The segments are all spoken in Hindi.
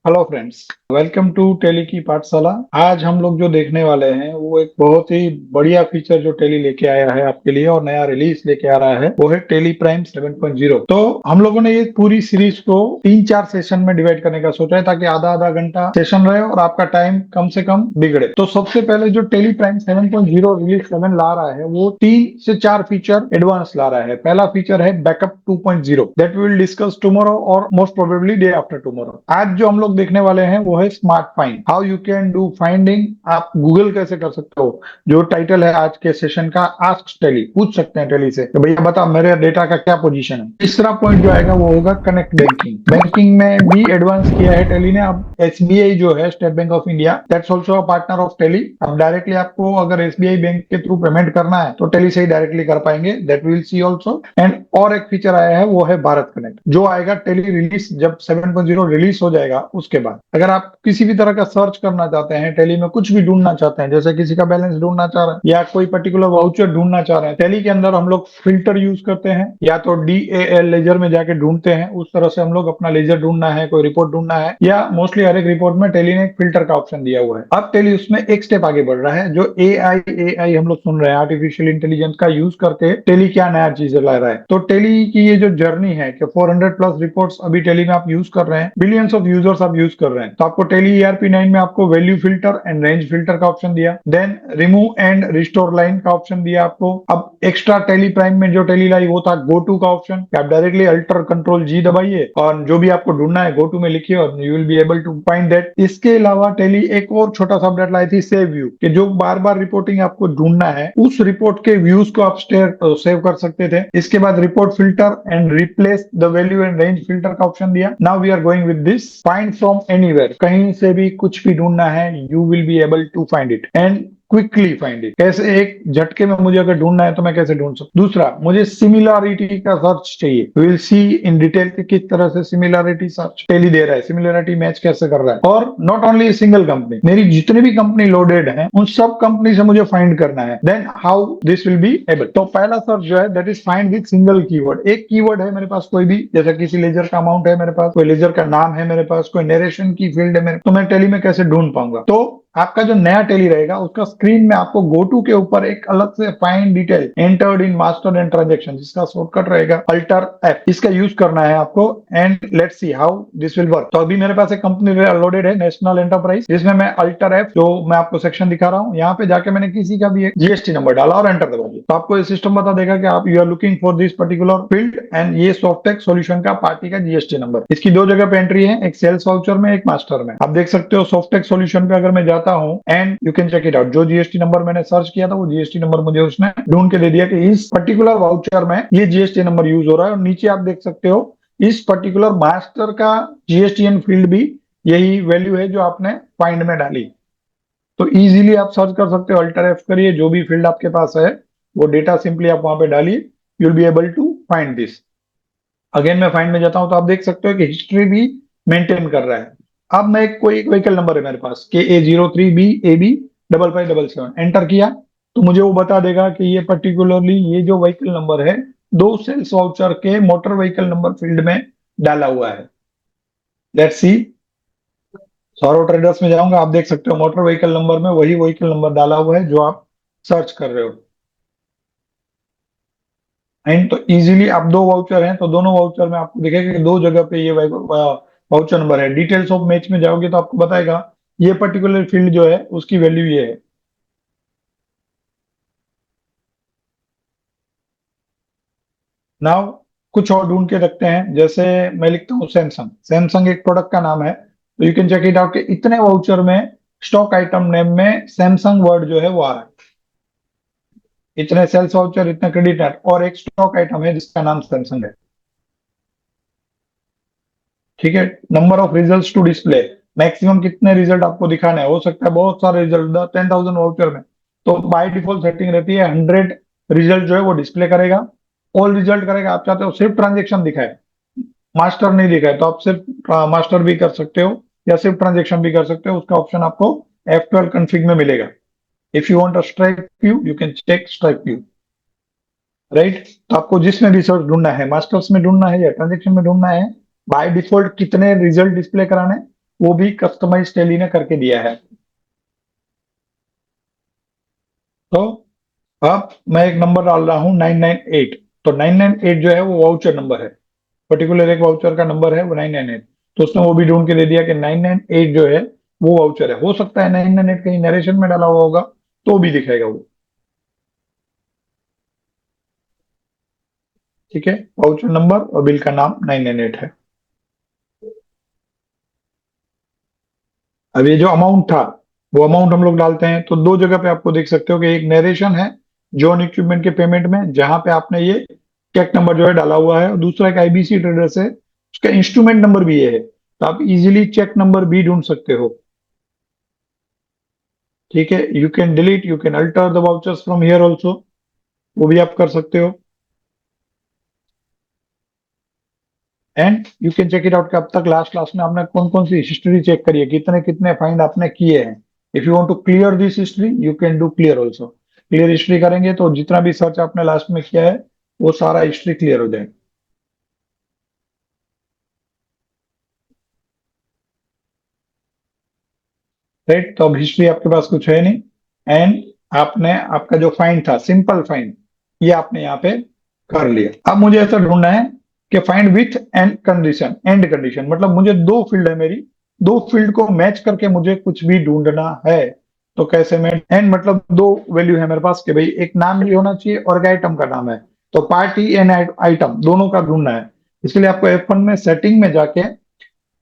Hello friends, welcome to Tally की पाठशाला। आज हम लोग जो देखने वाले हैं वो एक बहुत ही बढ़िया फीचर जो टेली लेके आया है आपके लिए और नया रिलीज लेके आ रहा है, वो है टेली प्राइम 7.0। तो हम लोगों ने ये पूरी सीरीज को 3-4 सेशन में डिवाइड करने का सोचा है ताकि आधा आधा घंटा सेशन रहे और आपका टाइम कम से कम बिगड़े। तो सबसे पहले जो टेली प्राइम 7.0 रिलीज 7 ला रहा है वो 3 से 4 फीचर एडवांस ला रहा है। पहला फीचर है backup 2.0 that we will discuss tomorrow और most probably day after tomorrow. आज जो हम लोग देखने वाले हैं वो है smart find, how you can do finding. आप गूगल कैसे कर सकते हो, जो टाइटल है आज के सेशन का, आस्क टेली। पूछ सकते हैं टेली से कि भैया बता मेरे डेटा का क्या पोजीशन है। तीसरा पॉइंट जो आएगा वो होगा कनेक्ट बैंकिंग। बैंकिंग में भी एडवांस किया है टेली ने। अब एसबीआई जो है, State Bank of India, that's also a partner of Tally. अब डायरेक्टली आपको अगर एसबीआई बैंक के थ्रू पेमेंट करना है तो टेली से ही डायरेक्टली कर पाएंगे, that will see also. And और एक फीचर आया है वो है भारत कनेक्ट, जो आएगा टेली रिलीज जब 7.0 रिलीज हो जाएगा उसके बाद। अगर आप किसी भी तरह का सर्च करना चाहते हैं टेली में, कुछ भी ढूंढना चाहते हैं, जैसे किसी का बैलेंस ढूंढना चाह रहे हैं या कोई पर्टिकुलर वाउचर ढूंढना चाह रहे हैं, टेली के अंदर हम लोग फिल्टर यूज करते हैं, या तो डीएएल लेजर में जाके ढूंढते हैं। उस तरह से हम लोग अपना लेजर ढूंढना है, कोई रिपोर्ट ढूंढना है, या मोस्टली हर एक रिपोर्ट में टेली ने एक फिल्टर का ऑप्शन दिया हुआ है। अब टेली उसमें एक स्टेप आगे बढ़ रहा है, जो एआई हम लोग सुन रहे हैं, आर्टिफिशियल इंटेलिजेंस का यूज करके टेली क्या नया चीजें ला रहा है। तो टेली की ये जो जर्नी है कि 400 प्लस रिपोर्ट्स अभी टेली में आप यूज कर रहे हैं, बिलियंस ऑफ यूजर्स आप यूज कर रहे हैं, तो आपको टेली ERP9 में आपको value filter and range filter का ऑप्शन दिया, then remove and restore line का ऑप्शन दिया आपको। अब एक्स्ट्रा टेली प्राइम में जो टेली लाई वो था गो टू का ऑप्शन, कि आप डायरेक्टली अल्टर कंट्रोल जी दबाइए और जो भी आपको ढूंढना है गो टू में लिखिए और you will be able to find that. इसके अलावा टेली एक और छोटा सा अपडेट लाई थी, सेव व्यू, कि जो बार बार रिपोर्टिंग आपको ढूंढना है उस रिपोर्ट के व्यूज को आप सेव कर सकते थे। इसके बाद report filter and replace the value and range filter का ऑप्शन दिया। Now we are going with this find from anywhere, कहीं से भी कुछ भी ढूंढना है you will be able to find it and quickly find it. कैसे, एक झटके में मुझे अगर ढूंढना है तो मैं कैसे ढूंढ सकता। दूसरा, मुझे सिमिलरिटी का सर्च चाहिए, विल सी इन डिटेल कि किस तरह से सिमिलरिटी सर्च टेली दे रहा है, सिमिलरिटी मैच कैसे कर रहा है। और नॉट ओनली सिंगल कंपनी, मेरी जितनी भी कंपनी लोडेड है उन सब कंपनी से मुझे फाइंड करना है, then how this will be able. तो पहला सर्च जो है that is find with single keyword. एक कीवर्ड है मेरे पास कोई भी, जैसे किसी लेजर का अमाउंट है मेरे पास, कोई लेजर का नाम है मेरे पास, कोई नरेशन की फील्ड है मेरे, तो मैं टेली में कैसे ढूंढ पाऊंगा। तो आपका जो नया टेली रहेगा उसका स्क्रीन में आपको गो टू के ऊपर एक अलग से find detail entered in master and transaction, जिसका शॉर्टकट रहेगा अल्टर एफ, इसका यूज करना है आपको। And let's see how this will work. तो अभी मेरे पास एक कंपनी लोडेड है, नेशनल एंटरप्राइज, जिसमें मैं अल्टर एफ, जो मैं आपको सेक्शन दिखा रहा हूँ, यहाँ पे जाके मैंने किसी का भी एक जीएसटी नंबर डाला और एंटर दबा दिया, तो आपको ये सिस्टम बता देगा कि आप you are looking for this particular field and ये सॉफ्टेक सॉल्यूशन का पार्टी का जीएसटी नंबर। इसकी दो जगह पे एंट्री है, एक सेल्स वाउचर में, एक मास्टर में। आप देख सकते हो सॉफ्टेक सॉल्यूशन पे अगर मैं जाता हूँ and you can check it out, जो जीएसटी नंबर मैंने सर्च किया था वो जीएसटी नंबर मुझे उसने ढूंढ के दे दिया कि इस पर्टिकुलर वाउचर में ये जीएसटी नंबर यूज हो रहा है। और नीचे आप देख सकते हो इस पर्टिकुलर मास्टर का जीएसटीएन फील्ड भी यही वैल्यू है जो आपने फाइंड में डाली। तो इजीली आप सर्च कर सकते हो, अल्टर एफ करिए, जो भी फील्ड आपके पास है वो डेटा सिंपली आप वहां पे डालिए, you will be able to find this. Again मैं फाइंड में जाता हूं तो आप देख सकते हो कि हिस्ट्री भी मेंटेन कर रहा है। अब मैं कोई एक व्हीकल नंबर है मेरे पास, KA03BAB5577, एंटर किया तो मुझे वो बता देगा कि ये पर्टिकुलरली ये जो व्हीकल नंबर है दो सेल्स वाउचर के मोटर व्हीकल नंबर फील्ड में डाला हुआ है। लेट्स सी, सौरव ट्रेडर्स में जाऊंगा, आप देख सकते हो मोटर व्हीकल नंबर में वही व्हीकल नंबर डाला हुआ है जो आप सर्च कर रहे हो। एंड तो इजीली आप दो वाउचर हैं तो दोनों वाउचर में आपको दिखेगा कि दो जगह पे ये वाउचर नंबर है। डिटेल्स ऑफ मैच में जाओगे तो आपको बताएगा ये पर्टिकुलर फील्ड जो है उसकी वैल्यू ये है। नाउ कुछ और ढूंढ के रखते हैं, जैसे मैं लिखता हूँ सैमसंग, सैमसंग एक प्रोडक्ट का नाम है, तो you can check it out कि इतने वाउचर में स्टॉक आइटम नेम में सैमसंग वर्ड जो है वो आ रहा है। इतने सेल्स वाउचर, इतने क्रेडिट कार्ड और एक स्टॉक आइटम है जिसका नाम सैमसंग है। ठीक है, number of result to display, maximum कितने रिजल्ट आपको दिखाने हैं, हो सकता है बहुत सारे रिजल्ट 10,000 वाउचर में, तो बाय डिफॉल्ट सेटिंग रहती है 100 रिजल्ट जो है वो डिस्प्ले करेगा, ऑल रिजल्ट करेगा। आप चाहते हो सिर्फ ट्रांजेक्शन दिखाए, मास्टर नहीं दिखाए, तो आप सिर्फ मास्टर भी कर सकते हो या सिर्फ ट्रांजेक्शन भी कर सकते हो। उसका ऑप्शन आपको F12 कॉन्फ़िग में मिलेगा। If you want a strike view you can check strike view, right. तो आपको जिसमें भी सर्च ढूंढना है, मास्टर्स में ढूंढना है या ट्रांजेक्शन में ढूंढना है, बाय डिफॉल्ट कितने रिजल्ट डिस्प्ले कराने, वो भी कस्टमाइज टेली ने करके दिया है। तो अब मैं एक नंबर डाल रहा हूँ 998। तो 998 जो है वो वाउचर नंबर है, पर्टिकुलर एक वाउचर का नंबर है वो 998। तो उसने वो भी ढूंढ के दे दिया कि 998 जो है वो वाउचर है। हो सकता है 998 कहीं नरेशन में डाला हुआ होगा तो भी दिखेगा वो। ठीक है, वाउचर नंबर और बिल का नाम 998 है। अब ये जो अमाउंट था वो अमाउंट हम लोग डालते हैं तो दो जगह पे आपको देख सकते हो कि एक नरेशन है जॉन इक्विपमेंट के पेमेंट में, जहां पे आपने ये चेक नंबर जो है डाला हुआ है, और दूसरा एक आईबीसी ट्रेडर्स है, उसका इंस्ट्रूमेंट नंबर भी ये है, तो आप इजीली चेक नंबर भी ढूंढ सकते हो। ठीक है, you can delete, you can alter the vouchers from here also, वो भी आप कर सकते हो। And you can check it out कि अब तक लास्ट क्लास में आपने कौन कौन सी हिस्ट्री चेक करी है, कितने कितने फाइंड आपने किए हैं। If you want to clear this history you can do clear also. Clear history करेंगे तो जितना भी सर्च आपने लास्ट में किया है वो सारा हिस्ट्री क्लियर हो जाएगा। राइट, तो अब हिस्ट्री आपके पास कुछ है नहीं। एंड आपने आपका जो फाइंड था सिंपल फाइंड, ये आपने यहाँ पे कर लिया। अब मुझे ऐसा ढूंढना है कि find with and condition, and condition मतलब मुझे दो फील्ड है मेरी, दो फील्ड को मैच करके मुझे कुछ भी ढूंढना है। तो कैसे मैं, एंड मतलब दो वैल्यू है मेरे पास कि भाई एक नाम भी होना चाहिए और एक आइटम का नाम है, तो पार्टी एंड आइटम दोनों का ढूंढना है। इसके लिए आपको F1 में सेटिंग में जाके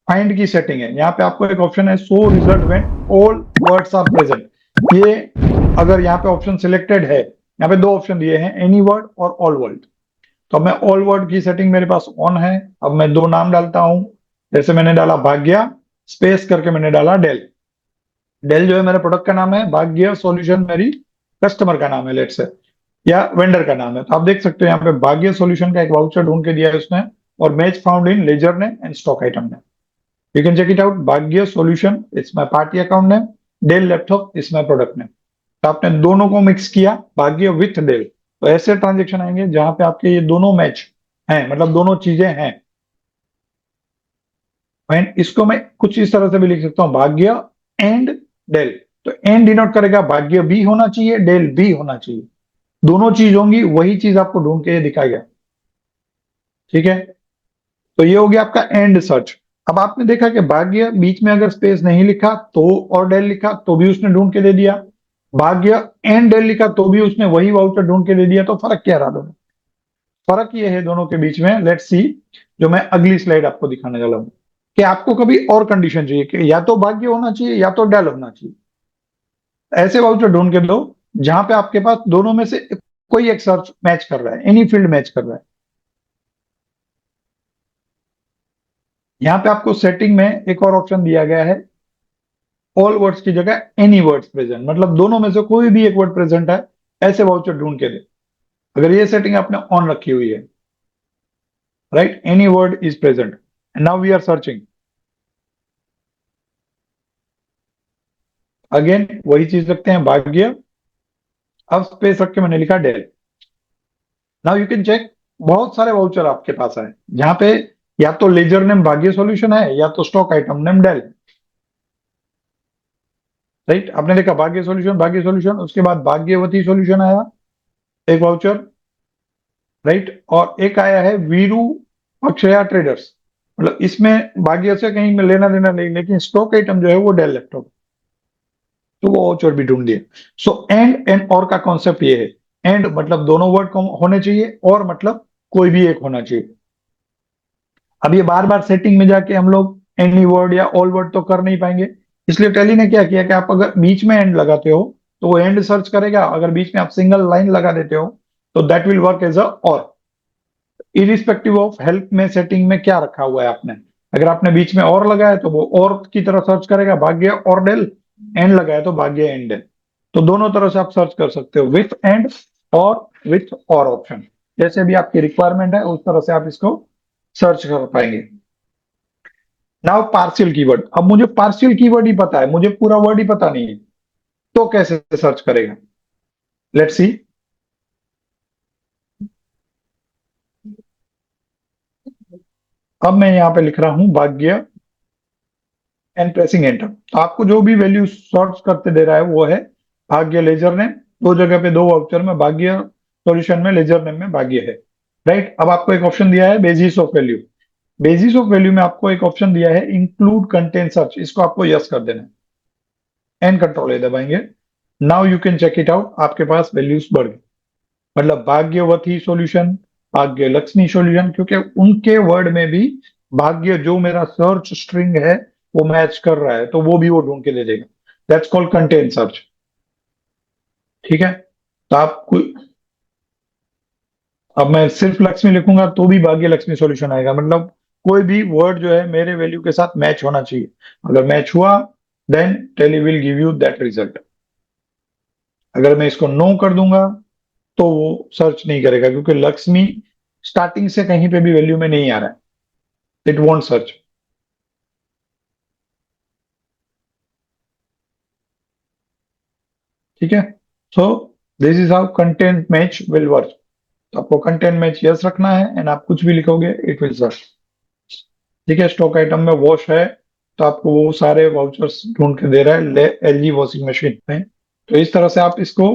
फाइंड की सेटिंग है, यहाँ पे आपको एक ऑप्शन है show result when all words are present. ये अगर यहाँ पे ऑप्शन सिलेक्टेड है, यहाँ पे दो ऑप्शन दिए हैं, एनी वर्ड और ऑल वर्ड। तो अब मैं ऑल वर्ड की सेटिंग मेरे पास ऑन है। अब मैं दो नाम डालता हूं, जैसे मैंने डाला भाग्या स्पेस करके मैंने डाला डेल। डेल जो है मेरे प्रोडक्ट का नाम है, भाग्य सॉल्यूशन मेरी कस्टमर का नाम है लेट से, या वेंडर का नाम है। तो आप देख सकते हो यहाँ पे भाग्य सॉल्यूशन का एक वाउचर ढूंढ के दिया है उसने, और मैच फाउंड इन लेजर ने एंड स्टॉक आइटम ने। You can check it out. Bhagya Solution, it's my party account name. Dell Laptop is my product name. तो आपने दोनों को मिक्स किया, भाग्य विथ डेल, तो ऐसे ट्रांजेक्शन आएंगे जहां पे आपके ये दोनों मैच हैं, मतलब दोनों चीजें हैं। एंड इसको मैं कुछ इस तरह से भी लिख सकता हूँ, भाग्य एंड डेल। तो एंड डिनोट करेगा भाग्य भी होना चाहिए, डेल भी होना चाहिए, दोनों चीज होंगी, वही चीज आपको ढूंढ के दिखाया गया। ठीक है, तो ये हो गया आपका एंड सर्च। अब आपने देखा कि भाग्य बीच में अगर स्पेस नहीं लिखा तो, और डेल लिखा तो भी उसने ढूंढ के दे दिया, भाग्य एंड डेल लिखा तो भी उसने वही वाउचर ढूंढ के दे दिया। तो फर्क क्या रहा दोनों, फर्क ये है दोनों के बीच में, लेट्स सी, जो मैं अगली स्लाइड आपको दिखाने वाला हूं, कि आपको कभी और कंडीशन चाहिए कि या तो भाग्य होना चाहिए या तो डेल होना चाहिए, ऐसे वाउचर ढूंढ के दो जहां पे आपके पास दोनों में से कोई एक सर्च मैच कर रहा है, एनी फील्ड मैच कर रहा है। यहाँ पे आपको सेटिंग में एक और ऑप्शन दिया गया है, ऑल वर्ड्स की जगह एनी वर्ड्स प्रेजेंट, मतलब दोनों में से कोई भी एक वर्ड प्रेजेंट है ऐसे वाउचर ढूंढ के दे। अगर ये सेटिंग आपने ऑन रखी हुई है, right, any word is present, now we are searching, again वही चीज रखते हैं भाग्य, अब स्पेस रख के मैंने लिखा Dell. Now you can check, बहुत सारे वाउचर आपके पास है जहां पे या तो लेजर नेम भाग्य सॉल्यूशन है या तो stock item name Dell. Right, आपने देखा भाग्य सॉल्यूशन, भाग्य सॉल्यूशन, उसके बाद भाग्यवती सॉल्यूशन आया एक वाउचर, राइट, और एक आया है वीरू अक्षया ट्रेडर्स, मतलब इसमें भाग्य से कहीं में लेना देना नहीं, लेकिन स्टॉक आइटम जो है वो डेल लैपटॉप, तो वो वाउचर भी ढूंढ दिए। सो एंड एंड और का कॉन्सेप्ट ये है, एंड मतलब दोनों वर्ड होने चाहिए, और मतलब कोई भी एक होना चाहिए। अब ये बार बार सेटिंग में जाके हम लोग एनी वर्ड या ऑल वर्ड तो कर नहीं पाएंगे, इसलिए टेली ने क्या किया कि आप अगर बीच में एंड लगाते हो तो वो एंड सर्च करेगा, अगर बीच में आप सिंगल लाइन लगा देते हो तो that will work as a or. Irrespective of help में सेटिंग में क्या रखा हुआ है आपने, अगर आपने बीच में और लगाया तो वो और की तरह सर्च करेगा भाग्य और डेल, एंड लगाया तो भाग्य एंड डेल। तो दोनों तरह से आप सर्च कर सकते हो, विथ एंड और विथ और ऑप्शन, जैसे भी आपकी रिक्वायरमेंट है उस तरह से आप इसको सर्च कर पाएंगे। नाउ पार्शियल कीवर्ड, अब मुझे पार्शियल कीवर्ड ही पता है, मुझे पूरा वर्ड ही पता नहीं है, तो कैसे सर्च करेगा, लेट्स सी। अब मैं यहां पे लिख रहा हूं भाग्य एंड प्रेसिंग एंटर। तो आपको जो भी वैल्यू सर्च करते दे रहा है वो है भाग्य लेजर नेम। दो जगह पे दो वाउचर में भाग्य, सॉल्यूशन में लेजर नेम में भाग्य है। राइट, अब आपको एक ऑप्शन दिया है basis of value. Basis of value में आपको एक ऑप्शन दिया है इंक्लूड कंटेंट सर्च, इसको आपको यस कर देना है। एंड कंट्रोल ए दबाएंगे। Now you can check it out, आपके पास वैल्यूज बढ़ गई। मतलब भाग्यवती सॉल्यूशन, भाग्य लक्ष्मी सॉल्यूशन, क्योंकि उनके वर्ड में भी भाग्य जो मेरा सर्च स्ट्रिंग है वो मैच कर रहा है, तो वो भी वो ढूंढ के दे देगा। That's called content search. ठीक है, तो आप अब मैं सिर्फ लक्ष्मी लिखूंगा तो भी भाग्य लक्ष्मी सॉल्यूशन आएगा। मतलब कोई भी वर्ड जो है मेरे वैल्यू के साथ मैच होना चाहिए। अगर मैच हुआ then Tally will give you that result. अगर मैं इसको नो कर दूंगा तो वो सर्च नहीं करेगा, क्योंकि लक्ष्मी स्टार्टिंग से कहीं पे भी वैल्यू में नहीं आ रहा है। It won't search. ठीक है, so this is how content match will work. तो आपको कंटेंट मैच यस रखना है एंड आप कुछ भी लिखोगे इट विल सर्च। ठीक है, स्टॉक आइटम में वॉश है तो आपको वो सारे वाउचर्स ढूंढ के दे रहा है एलजी वॉशिंग मशीन में। तो इस तरह से आप इसको,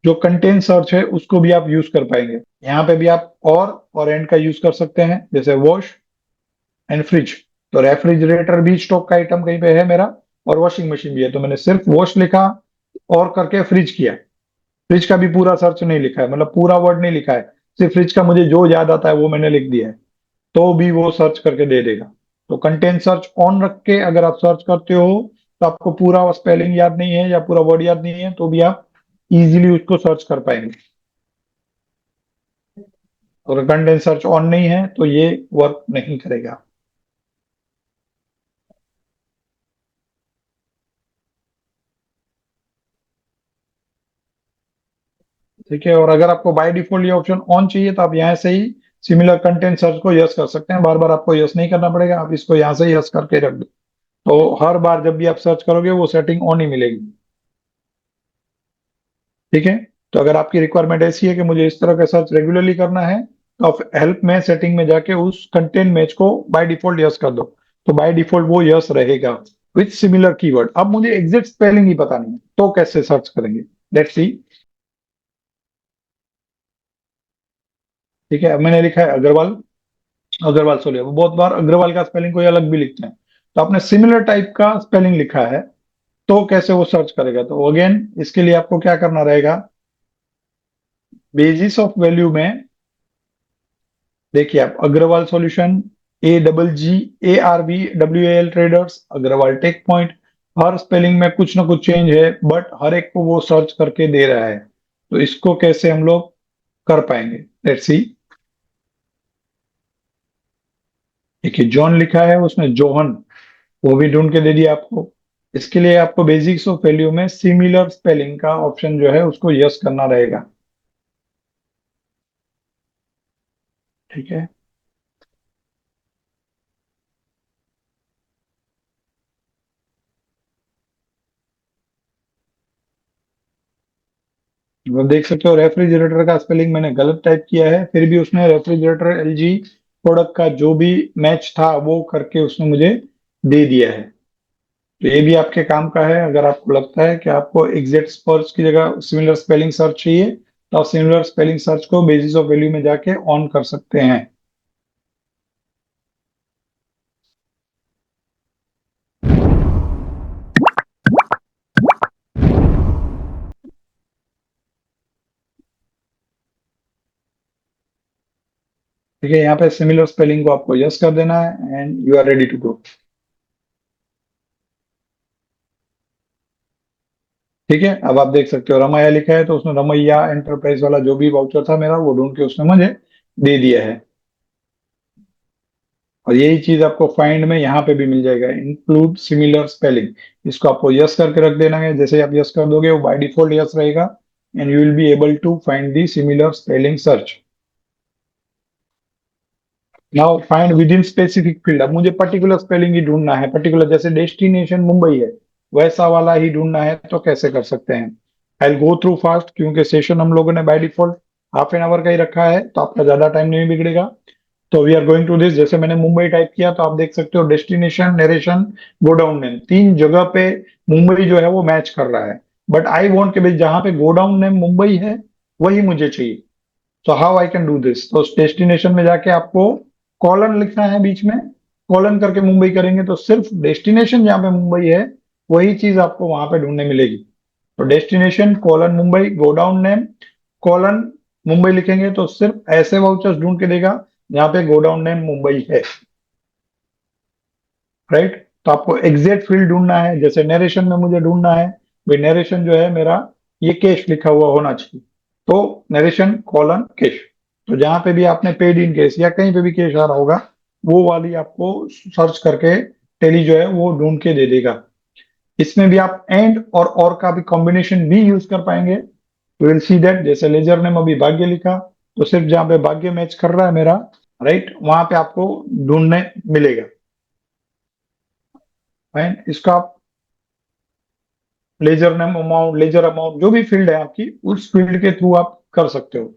जो कंटेंट सर्च है उसको भी आप यूज कर पाएंगे। यहाँ पे भी आप और एंड का यूज कर सकते हैं, जैसे वॉश एंड फ्रिज। तो रेफ्रिजरेटर भी स्टॉक का आइटम कहीं पे है मेरा, और वॉशिंग मशीन भी है, तो मैंने सिर्फ वॉश लिखा और करके फ्रिज किया। फ्रिज का भी पूरा सर्च नहीं लिखा है, मतलब पूरा वर्ड नहीं लिखा है, सिर्फ फ्रिज का मुझे जो याद आता है वो मैंने लिख दिया है, तो भी वो सर्च करके दे देगा। तो कंटेंट सर्च ऑन रख के अगर आप सर्च करते हो तो आपको पूरा स्पेलिंग याद नहीं है या पूरा वर्ड याद नहीं है तो भी आप इजीली उसको सर्च कर पाएंगे। और कंटेंट सर्च ऑन नहीं है तो ये वर्क नहीं करेगा। ठीक है, और अगर आपको बाय डिफॉल्ट ये ऑप्शन ऑन चाहिए तो आप यहाँ से ही सिमिलर कंटेंट सर्च को यस कर सकते हैं। बार बार आपको यस नहीं करना पड़ेगा, आप इसको यहाँ से ही यस करके रख दो, तो हर बार जब भी आप सर्च करोगे वो सेटिंग ऑन ही मिलेगी। ठीक है, तो अगर आपकी रिक्वायरमेंट ऐसी है कि मुझे इस तरह का सर्च रेगुलरली करना है तो आप हेल्प में सेटिंग में जाके उस कंटेंट मैच को बाय डिफॉल्ट यस कर दो, तो बाय डिफॉल्ट वो यस रहेगा विथ सिमिलर कीवर्ड। अब मुझे एग्जैक्ट स्पेलिंग ही पता नहीं है तो कैसे सर्च करेंगे, लेट्स सी। ठीक है, अब मैंने लिखा है अग्रवाल। अग्रवाल सोलिया, वो बहुत बार अग्रवाल का स्पेलिंग कोई अलग भी लिखते हैं, तो आपने सिमिलर टाइप का स्पेलिंग लिखा है तो कैसे वो सर्च करेगा। तो अगेन इसके लिए आपको क्या करना रहेगा, बेसिस ऑफ वैल्यू में देखिए आप Agarwal solution, AGGARVWAL traders, Agarwal tech point, हर स्पेलिंग में कुछ ना कुछ चेंज है बट हर एक को वो सर्च करके दे रहा है। तो इसको कैसे हम लोग कर पाएंगे, लेट्स सी। देखिए जॉन लिखा है उसमें जोहन, वो भी ढूंढ के दे दिया आपको। इसके लिए आपको बेसिक्स ऑफ वैल्यू में सिमिलर स्पेलिंग का ऑप्शन जो है उसको यस करना रहेगा। ठीक है, वो देख सकते हो रेफ्रिजरेटर का स्पेलिंग मैंने गलत टाइप किया है, फिर भी उसने रेफ्रिजरेटर एलजी प्रोडक्ट का जो भी मैच था वो करके उसने मुझे दे दिया है। तो ये भी आपके काम का है। अगर आपको लगता है कि आपको एग्जैक्ट सर्च की जगह सिमिलर स्पेलिंग सर्च चाहिए तो आप सिमिलर स्पेलिंग सर्च को बेसिस ऑफ वैल्यू में जाके ऑन कर सकते हैं। ठीक है, यहाँ पे सिमिलर स्पेलिंग को आपको यस कर देना है and you are ready to go. ठीक है, अब आप देख सकते हो रमैया लिखा है तो उसने रमैया एंटरप्राइज वाला जो भी वाउचर था मेरा वो ढूंढ के उसने मुझे दे दिया है। और यही चीज आपको फाइंड में यहाँ पे भी मिल जाएगा, इंक्लूड सिमिलर स्पेलिंग। इसको आपको यस करके रख देना है, जैसे ही आप यस कर दोगे वो बाय डिफॉल्ट यस रहेगा and you will be able to find the similar spelling search. Now find within specific field. अब मुझे पर्टिकुलर स्पेलिंग ही ढूंढना है, पर्टिकुलर जैसे डेस्टिनेशन मुंबई है वैसा वाला ही ढूंढना है, तो कैसे कर सकते हैं। आई गो थ्रू फास्ट, क्योंकि सेशन हम लोगों ने by default half an hour का ही रखा है तो आपका ज्यादा टाइम नहीं बिगड़ेगा। तो we are going to this, जैसे मैंने मुंबई टाइप किया तो आप देख सकते हो destination, narration, go down name, तीन जगह पे मुंबई जो है वो मैच कर रहा है। बट आई वांट कि भाई जहां पे गो डाउन नेम मुंबई है वही मुझे चाहिए। So how I can do this? तो डेस्टिनेशन में जाके आपको कॉलन लिखना है बीच में, कॉलन करके मुंबई करेंगे तो सिर्फ डेस्टिनेशन जहाँ पे मुंबई है वही चीज आपको वहां पे ढूंढने मिलेगी। तो destination colon Mumbai, go down name colon Mumbai लिखेंगे तो सिर्फ ऐसे वाउचर्स ढूंढ के देगा जहाँ पे गो डाउन नेम मुंबई है। राइट? तो आपको एग्जैक्ट फील्ड ढूंढना है, जैसे नरेशन में मुझे ढूंढना है भाई नरेशन जो है मेरा ये कैश लिखा हुआ होना चाहिए, तो नरेशन कॉलन कैश। तो जहां पे भी आपने पेड इन केस या कहीं पे भी कैश आ रहा होगा वो वाली आपको सर्च करके टेली जो है वो ढूंढ के दे देगा। इसमें भी आप एंड और का भी कॉम्बिनेशन भी यूज कर पाएंगे। विल सी दैट, जैसे लेजर ने अभी भाग्य लिखा तो सिर्फ जहां पे भाग्य मैच कर रहा है मेरा, राइट, वहां पे आपको ढूंढने मिलेगा। एंड इसका आप ledger name amount, ledger amount, जो भी फील्ड है आपकी उस फील्ड के थ्रू आप कर सकते हो।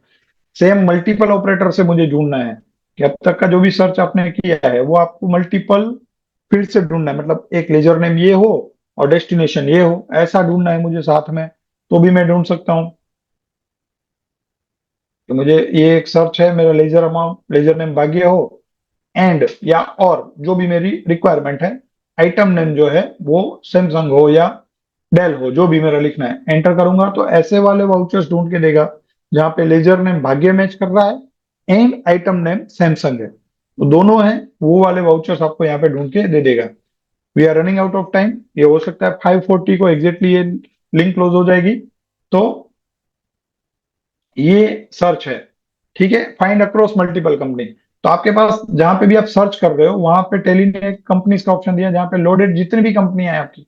सेम मल्टीपल ऑपरेटर से मुझे ढूंढना है कि अब तक का जो भी सर्च आपने किया है वो आपको मल्टीपल फील्ड से ढूंढना है, मतलब एक लेजर नेम ये हो और डेस्टिनेशन ये हो, ऐसा ढूंढना है मुझे साथ में, तो भी मैं ढूंढ सकता हूँ। तो मुझे ये एक सर्च है, मेरा लेजर अमाउंट, लेजर नेम भाग्य हो एंड या और जो भी मेरी रिक्वायरमेंट है, आइटम नेम जो है वो सैमसंग हो या डेल हो, जो भी मेरा लिखना है एंटर करूंगा तो ऐसे वाले वाउचर्स ढूंढ के देगा जहां पे लेजर नेम भाग्य मैच कर रहा है एंड आइटम नेम सैमसंग है, तो दोनों हैं वो वाले वाउचर्स आपको यहाँ पे ढूंढ के दे देगा। We are running out of time, ये हो सकता है 5:40 को एग्जैक्टली ये लिंक क्लोज हो जाएगी। तो ये सर्च है, ठीक है, फाइंड अक्रॉस मल्टीपल कंपनी। तो आपके पास जहां पे भी आप सर्च कर रहे हो वहां पे टेली ने एक कंपनीज का ऑप्शन दिया जहां पे लोडेड जितनी भी कंपनियां हैं आपकी,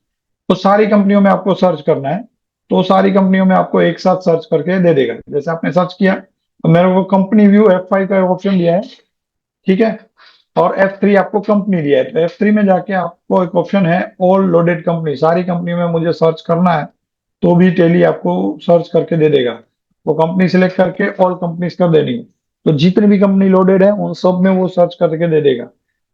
तो सारी कंपनियों में आपको सर्च करना है। तो सारी कंपनियों में आपको एक साथ सर्च करके दे देगा। जैसे आपने सर्च किया तो मेरे को कंपनी व्यू F5 का ऑप्शन दिया है, ठीक है, और F3 आपको कंपनी दिया है। तो F3 में जाके आपको एक ऑप्शन है ऑल लोडेड कंपनी, सारी कंपनी में मुझे सर्च करना है तो भी टेली आपको सर्च करके दे देगा। वो कंपनी सिलेक्ट करके ऑल कंपनीज कर देनी है, तो जितनी भी कंपनी लोडेड है उन सब में वो सर्च करके दे देगा।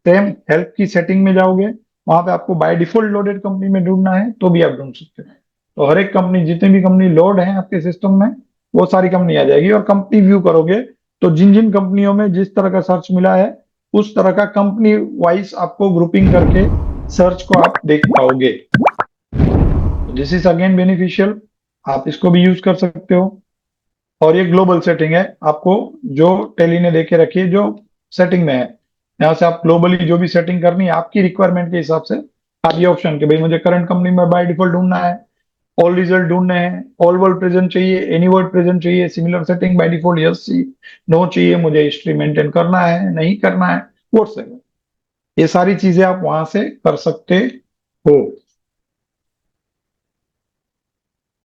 सेम हेल्प की सेटिंग में जाओगे, वहां पे आपको बाय डिफॉल्ट लोडेड कंपनी में ढूंढना है तो भी आप ढूंढ सकते हैं। तो हर एक कंपनी, जितनी भी कंपनी लोड है आपके सिस्टम में वो सारी कंपनी आ जाएगी। और कंपनी व्यू करोगे तो जिन जिन कंपनियों में जिस तरह का सर्च मिला है उस तरह का कंपनी वाइज आपको ग्रुपिंग करके सर्च को आप देख पाओगे। दिस इज अगेन बेनिफिशियल, आप इसको भी यूज कर सकते हो। और ये ग्लोबल सेटिंग है आपको जो टेली ने देके रखी है, जो सेटिंग में है, यहाँ से आप ग्लोबली जो भी सेटिंग करनी है आपकी रिक्वायरमेंट के हिसाब से आप ये ऑप्शन के भाई मुझे करंट कंपनी में बाय डिफॉल्ट ढूंढना है, ऑल रिजल्ट ढूंढने हैं, ऑल वर्ड प्रेजेंट चाहिए, एनी वर्ड प्रेजेंट चाहिए, similar setting by default yes see no चाहिए, मुझे हिस्ट्री मेंटेन करना है नहीं करना है, व्हाट्सएप, ये सारी चीजें आप वहां से कर सकते हो।